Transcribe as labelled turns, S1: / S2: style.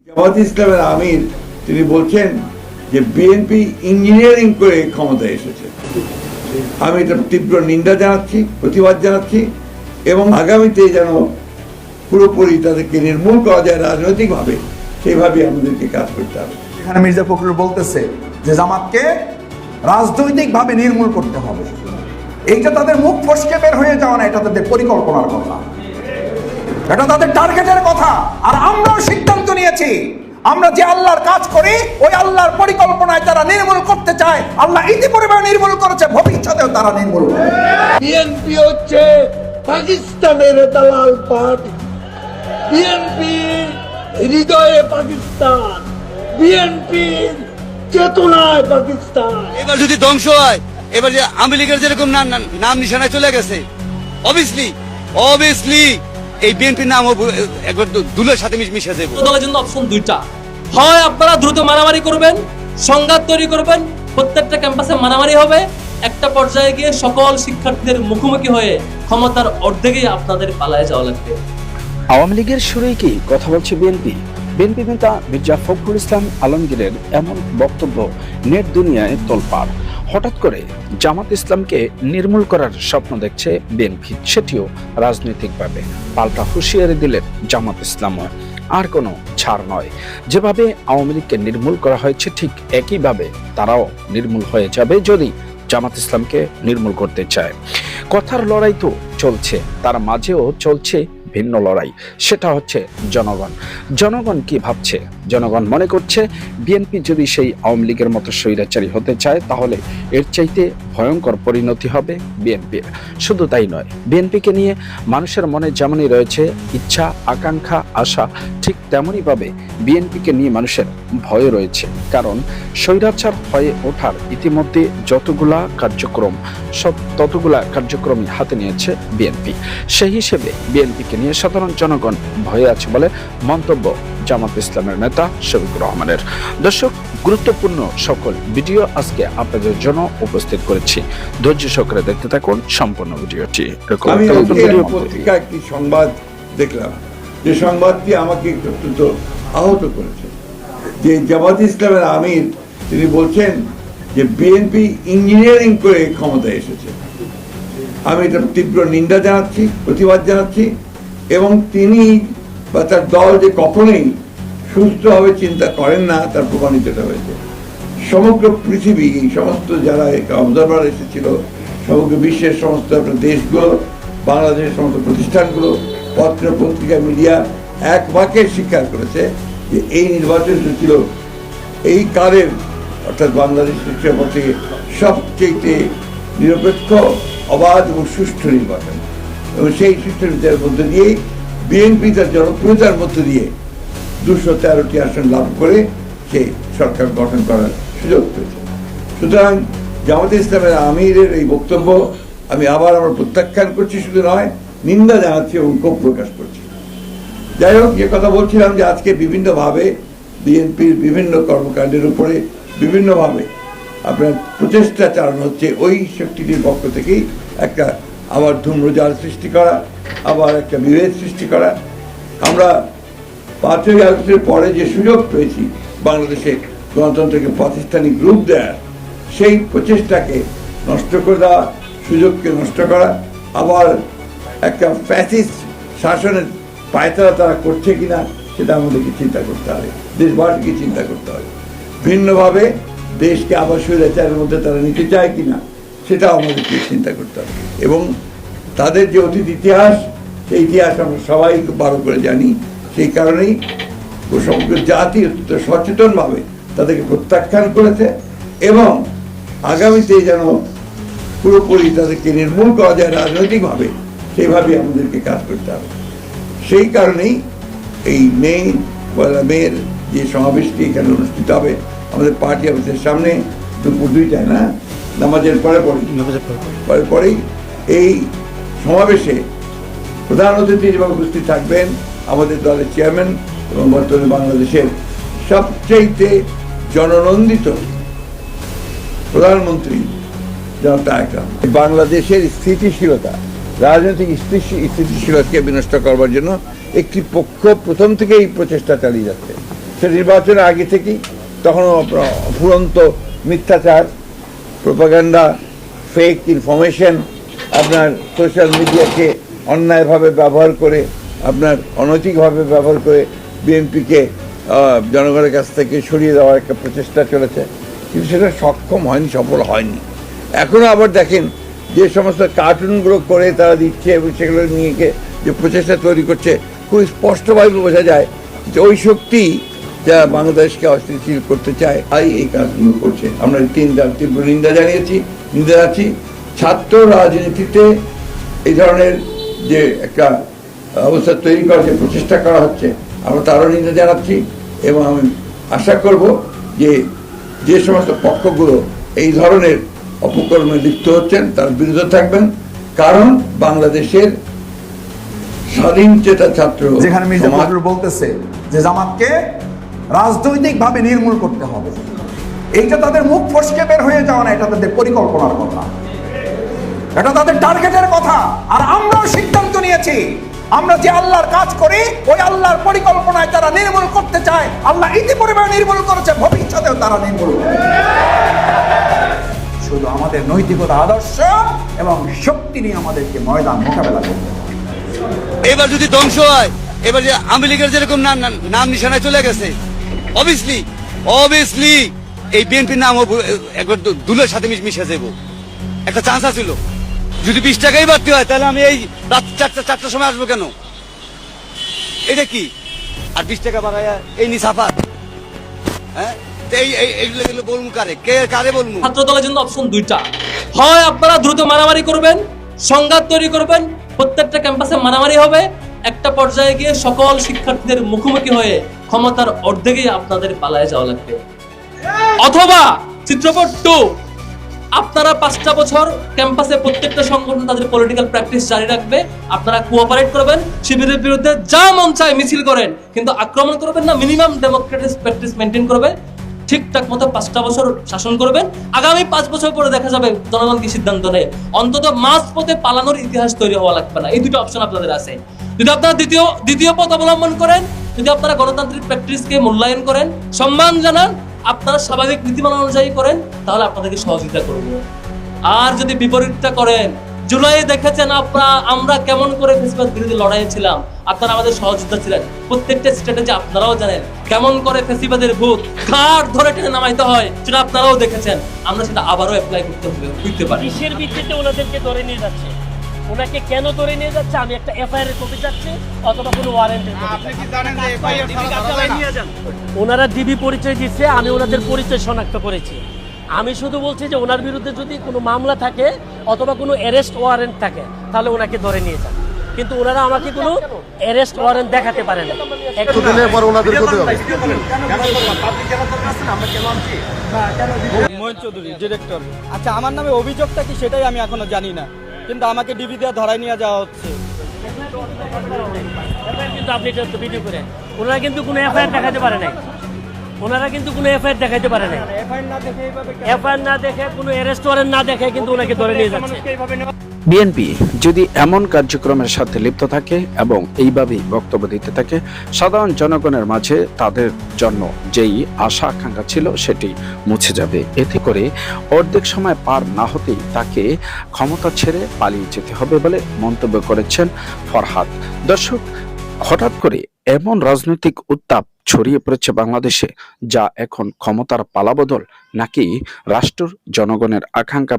S1: জামাত ইসলামের আমির তিনি বলছেন যে বিএনপি ইঞ্জিনিয়ারিং করে ক্ষমতায় এসেছে। আমি এটা তীব্র নিন্দা জানাচ্ছি, প্রতিবাদ জানাচ্ছি এবং আগামীতে যেন পুরোপুরি তাদেরকে নির্মূল করা যায় রাজনৈতিকভাবে, সেইভাবে আমাদেরকে কাজ করতে হবে।
S2: এখানে মির্জা ফখরুল বলতেছে যে জামাতকে রাজনৈতিকভাবে নির্মূল করতে হবে। এইটা তাদের মুখ ফসকে বের হয়ে যাওয়া না, এটা তাদের পরিকল্পনার কথা, এটা তাদের টার্গেটের কথা। আর আমরাও সিদ্ধান্ত নিয়েছি, আমরা যে আল্লাহর কাজ করি ওই আল্লাহর পরিকল্পনায় তারা নির্মূল করতে চায়। আল্লাহ ইতিপূর্বে নির্মূল করেছে, ভবিষ্যতেও তারা নির্মূল করবে।
S3: বিএনপি হচ্ছে পাকিস্তানের দালাল পার্টি। বিএনপি হৃদয়ে পাকিস্তান, বিএনপির চেতনায় পাকিস্তান।
S4: এবার যদি ধ্বংস হয়, এবার যে আওয়ামী লীগের যেরকম নাম নিশানায় চলে গেছে, অবভিয়াসলি এই বিএনপির নাম একবার দুলের সাথে মিশে যাবে।
S5: দলের জন্য অপশন দুইটা, হয় আপনারা দ্রুত মারামারি করবেন, সংঘাত তৈরি করবেন, প্রত্যেকটা ক্যাম্পাসে মারামারি হবে, একটা পর্যায়ে গিয়ে সকল শিক্ষার্থীদের মুখোমুখি হয়ে ক্ষমতার অর্ধেকেই আপনাদের পালায় যাওয়া লাগবে।
S6: আওয়ামী লীগের সুরেই কি কথা বলছে বিএনপি? বিএনপি নেতা মির্জা ফখরুল ইসলাম আলমগীরের এমন বক্তব্য নেট দুনিয়ায় তোলপাড়। হঠাৎ করে জামাত ইসলামকে নির্মূল করার স্বপ্ন দেখছে বিএনপি, সেটিও রাজনৈতিকভাবে। পাল্টা হুঁশিয়ারি দিলেন জামাত ইসলামও, আর কোনো ছাড় নয়। যেভাবে আওয়ামী লীগকে নির্মূল করা হয়েছে ঠিক একইভাবে তারাও নির্মূল হয়ে যাবে যদি জামাত ইসলামকে নির্মূল করতে চায়। কথার লড়াই তো চলছে, তার মাঝেও চলছে ভিন্ন লড়াই, সেটা হচ্ছে জনগণ কি ভাবছে? জনগণ মনে করছে বিএনপি যদি সেই আওয়ামী লীগের মতো স্বৈরাচারী হতে চায় তাহলে এর চাইতে ভয়ঙ্কর পরিণতি হবে বিএনপির। শুধু তাই নয়, বিএনপিকে নিয়ে মানুষের মনে যেমনই রয়েছে ইচ্ছা, আকাঙ্ক্ষা, আশা, ঠিক তেমনইভাবে বিএনপিকে নিয়ে মানুষের ভয় রয়েছে। কারণ স্বৈরাচার হয়ে ওঠার ইতিমধ্যে যতগুলা কার্যক্রমই হাতে নিয়েছে বিএনপি। সেই হিসেবে বিএনপিকে নিয়ে সাধারণ জনগণ ভয়ে আছে বলে মন্তব্য জামাত ইসলামের নেতা শফিকুর রহমানের। দর্শক, গুরুত্বপূর্ণ সকল ভিডিও আজকে আপনাদের জন্য উপস্থিত করেছি, ধৈর্য সহকারে দেখতে থাকুন সম্পূর্ণ ভিডিওটি।
S1: আমি পত্রিকায় একটি সংবাদ দেখলাম, যে সংবাদটি আমাকে অত্যন্ত আহত করেছে। যে জামাত ইসলামের আমির তিনি বলছেন যে বিএনপি ইঞ্জিনিয়ারিং করে ক্ষমতায় এসেছে। আমি এটা তীব্র নিন্দা জানাচ্ছি, প্রতিবাদ জানাচ্ছি এবং তিনি বা তার দল যে কখনোই সুস্থভাবে চিন্তা করেন না তার প্রমাণিতটা হয়েছে। সমগ্র পৃথিবী, এই সমস্ত যারা অবজারভার এসেছিল, সমগ্র বিশ্বের সমস্ত দেশগুলো, বাংলাদেশের সমস্ত প্রতিষ্ঠানগুলো, পত্র পত্রিকা, মিডিয়া এক বাক্যে স্বীকার করেছে যে এই নির্বাচন ছিল এই কালের, অর্থাৎ বাংলাদেশের থেকে সবচেয়ে নিরপেক্ষ, অবাধ এবং সুষ্ঠু নির্বাচন। এবং সেই সুষ্ঠু নির্বাচনের মধ্যে দিয়েই বিএনপি তার জনপ্রিয়তার মধ্য দিয়ে 213টি আসন লাভ করে সে সরকার গঠন করার সুযোগ পেয়েছে। সুতরাং জামাত ইসলামের আমিরের এই বক্তব্য আমি আবার আমার প্রত্যাখ্যান করছি, শুধু নয় নিন্দা জানাচ্ছি এবং ক্ষোভ প্রকাশ করছি। যাই হোক, যে কথা বলছিলাম যে আজকে বিভিন্নভাবে বিএনপির বিভিন্ন কর্মকাণ্ডের উপরে বিভিন্নভাবে আপনার প্রচেষ্টা চালানো হচ্ছে। ওই শক্তিটির পক্ষ থেকেই একটা আবার ধূম্রজাল সৃষ্টি করা, আবার একটা বিভেদ সৃষ্টি করা। আমরা 5ই আগস্টের পরে যে সুযোগ পেয়েছি বাংলাদেশে গণতন্ত্রকে প্রাতিষ্ঠানিক রূপ দেওয়ার, সেই প্রচেষ্টাকে নষ্ট করে দেওয়া, সুযোগকে নষ্ট করা, আবার একটা ফ্যাসিস্ট শাসনের পায়তারা তারা করছে কিনা সেটা আমাদেরকে চিন্তা করতে হবে, দেশবাসীকে চিন্তা করতে হবে। ভিন্নভাবে দেশকে আবার স্বৈরাচারের মধ্যে তারা নিতে চায় কিনা সেটাও আমাদেরকে চিন্তা করতে হবে। এবং তাদের যে অতীত ইতিহাস, সেই ইতিহাস আমরা সবাই খুব ভালো করে জানি। সেই কারণেই সমগ্র জাতি অত্যন্ত সচেতনভাবে তাদেরকে প্রত্যাখ্যান করেছে এবং আগামীতে যেন পুরোপুরি তাদেরকে নির্মূল করা যায় রাজনৈতিকভাবে, সেইভাবে আমাদেরকে কাজ করতে হবে। সেই কারণেই এই মেয়ের যে সমাবেশটি এখানে অনুষ্ঠিত হবে আমাদের পার্টি অফিসের সামনে দুপুর 2টায়, না নামাজের পরেই এই সমাবেশে প্রধান অতিথি হিসেবে উপস্থিত থাকবেন আমাদের দলের চেয়ারম্যান এবং বর্তমানে বাংলাদেশের সবচেয়ে জননন্দিত প্রধানমন্ত্রী জনাব তারেক রহমান। বাংলাদেশের স্থিতিশীলতা, রাজনৈতিক স্থিতিশীলতাকে বিনষ্ট করবার জন্য একটি পক্ষ প্রথম থেকেই প্রচেষ্টা চালিয়ে যাচ্ছে। সে নির্বাচনের আগে থেকেই তখনও ফুরন্ত মিথ্যাচার, প্রোপাগান্ডা, ফেক ইনফরমেশন, আপনার সোশ্যাল মিডিয়াকে অন্যায়ভাবে ব্যবহার করে, আপনার অনৈতিকভাবে ব্যবহার করে বিএনপিকে জনগণের কাছ থেকে সরিয়ে দেওয়ার একটা প্রচেষ্টা চলেছে, কিন্তু সেটা সক্ষম হয়নি, সফল হয়নি। এখনও আবার দেখেন যে সমস্ত কার্টুনগুলো করে তারা দিচ্ছে এবং সেগুলো নিয়ে যে প্রচেষ্টা তৈরি করছে, খুব স্পষ্টভাবে বোঝা যায় যে ওই শক্তি যা বাংলাদেশকে অস্থিতিশীল করতে চায় তাই এই কাজগুলো করছে। আমরা তীব্র নিন্দা জানাচ্ছি। ছাত্র রাজনীতিতে এই ধরনের যে একটা অবস্থা তৈরি করার যে প্রচেষ্টা করা হচ্ছে, আমরা তারও নিন্দা জানাচ্ছি এবং আমি আশা করব যে যে সমস্ত পক্ষগুলো এই ধরনের অপকর্মে লিপ্ত হচ্ছেন তার বিরুদ্ধে থাকবেন, কারণ বাংলাদেশের স্বাধীন চেতা ছাত্র
S2: যেখানে মির্জা ফখরুল বলতেছে যে জামাতকে রাজনৈতিকভাবে নির্মূল করতে হবে, এইটা তাদের মুখ ফসকে বের হয়ে যাওয়া না, এটা তাদের পরিকল্পনার কথা, এটা তাদের টার্গেটের কথা। আর আমরাও সিদ্ধান্ত নিয়েছি, আমরা যে আল্লাহর কাজ করি ওই আল্লাহর পরিকল্পনায় তারা নির্মূল করতে চায়। আল্লাহ ইতিপূর্বে নির্মূল করেছে, ভবিষ্যতেও তারা নির্মূল করবে। শুধু আমাদের নৈতিকতা, আদর্শ এবং শক্তি নিয়ে আমাদেরকে ময়দান মোকাবেলা করতে হবে।
S4: এবার যদি ধ্বংস হয়, এবার যে আওয়ামী লীগের যেরকম নাম নিশানায় চলে গেছে, অবভিয়াসলি এই বিএনপির নাম একবার দুলের সাথে মিশে যাব। একটা চান্স আছিল, যদি 20 টাকাই বাড়তি হয় তাহলে আমি এই রাত 4টার সময় আসবো কেন? এটা কি আর 20 টাকা বাড়ায় এই নিসাফাত? হ্যাঁ, এইগুলো বলবো কারে বলবো?
S5: ছাত্র দলের জন্য অপশন দুইটা, হয় আপনারা দ্রুত মারামারি করবেন, সংঘাত তৈরি করবেন, প্রত্যেকটা ক্যাম্পাসে মারামারি হবে, একটা পর্যায়ে গিয়ে সকল শিক্ষার্থীদের মুখোমুখি হয়ে ক্ষমতার অর্ধেকেই আপনাদের পালায় যাওয়া লাগবে। অথবা চিত্রপট 2, আপনারা 5টা বছর ক্যাম্পাসে প্রত্যেকটা সংগঠন তাদের পলিটিক্যাল প্র্যাকটিস জারি রাখবে, আপনারা কোঅপারেট করবেন, শিবিরের বিরুদ্ধে যা মন চায় মিছিল করেন, কিন্তু আক্রমণ করবেন না, মিনিমাম ডেমোক্রেটিক প্র্যাকটিস মেনটেন করবে, ঠিকঠাক মতো 5টা বছর শাসন করবেন। আগামী 5 বছর পরে দেখা যাবে জনগণ কি সিদ্ধান্ত নেয়। অন্তত মাঝপথে পালানোর ইতিহাস তৈরি হওয়া লাগবে না। এই দুটো অপশন আপনাদের আছে। যদি আপনারা দ্বিতীয় পথ অবলম্বন করেন, যদি আপনারা গণতান্ত্রিক প্র্যাকটিসকে মূল্যায়ন করেন, সম্মান জানান, আপনারা স্বাভাবিক নীতিমালা অনুযায়ী করেন, তাহলে আপনাদেরকে সহযোগিতা করব। আর যদি বিপরীতটা করেন, জুলাই দেখেছেন আমরা কেমন করে ফেসিবাদ বিরোধী লড়াই ছিলাম, আপনারা আমাদের সহযোগিতা ছিলেন। প্রত্যেকটা স্ট্র্যাটেজি আপনারাও জানেন, কেমন করে ফেসিবাদের ভূত ঘাট ধরে টেনে নামাইতে হয় সেটা আপনারাও দেখেছেন। আমরা সেটা আবারও অ্যাপ্লাই করতে পারি।
S7: কিসের ভিত্তিতে ওনাদেরকে ধরে নিয়ে যাচ্ছে, ওনাকে কেন ধরে নিয়ে যাচ্ছে? আমি একটা এফআইআর কপি চাচ্ছি অথবা কোনো ওয়ারেন্টের কপি। আপনি কি জানেন যে এফআইআর নিয়ে যান? ওনারা ডিবি পরিচয় দিচ্ছে, আমি ওনাদের পরিচয় শনাক্ত করেছি। আমি শুধু বলছি যে ওনার বিরুদ্ধে যদি কোনো মামলা থাকে অথবা কোনো অ্যারেস্ট ওয়ারেন্ট থাকে তাহলে ওনাকে ধরে নিয়ে যান, কিন্তু ওনারা আমাকে কোনো অ্যারেস্ট ওয়ারেন্ট দেখাতে পারে না।
S8: মোহন চৌধুরী, ডিরেক্টর। আচ্ছা, আমার নামে অভিযোগটা কি সেটাই আমি এখনো জানি না, কিন্তু আমাকে ডিবি দিয়ে ধরায় নিয়ে যাওয়া হচ্ছে।
S7: কিন্তু আপনি এটা ভিডিও করেন, ওনারা কিন্তু কোনো এফআইআর দেখাতে পারে নাই, এফআইআর না দেখে কোনো অ্যারেস্ট ওয়ারেন্ট না দেখে কিন্তু ওনাকে ধরে নিয়ে যাচ্ছে।
S6: বিএনপি যদি এমন কার্যক্রমের সাথে লিপ্ত থাকে এবং এইভাবেই বক্তব্য দিতে থাকে, সাধারণ জনগণের মাঝে তাদের জন্য যেই আশা আকাঙ্ক্ষা ছিল সেটি মুছে যাবে। এতে করে অর্ধেক সময় পার না হতেই তাকে ক্ষমতা ছেড়ে পালিয়ে যেতে হবে বলে মন্তব্য করেছেন ফরহাদ। দর্শক, হঠাৎ করে এমন রাজনৈতিক উত্তাপ ছড়িয়ে পড়েছে বাংলাদেশে, যা এখন ক্ষমতার পালাবদল নাকি রাষ্ট্র জনগণের আকাঙ্ক্ষা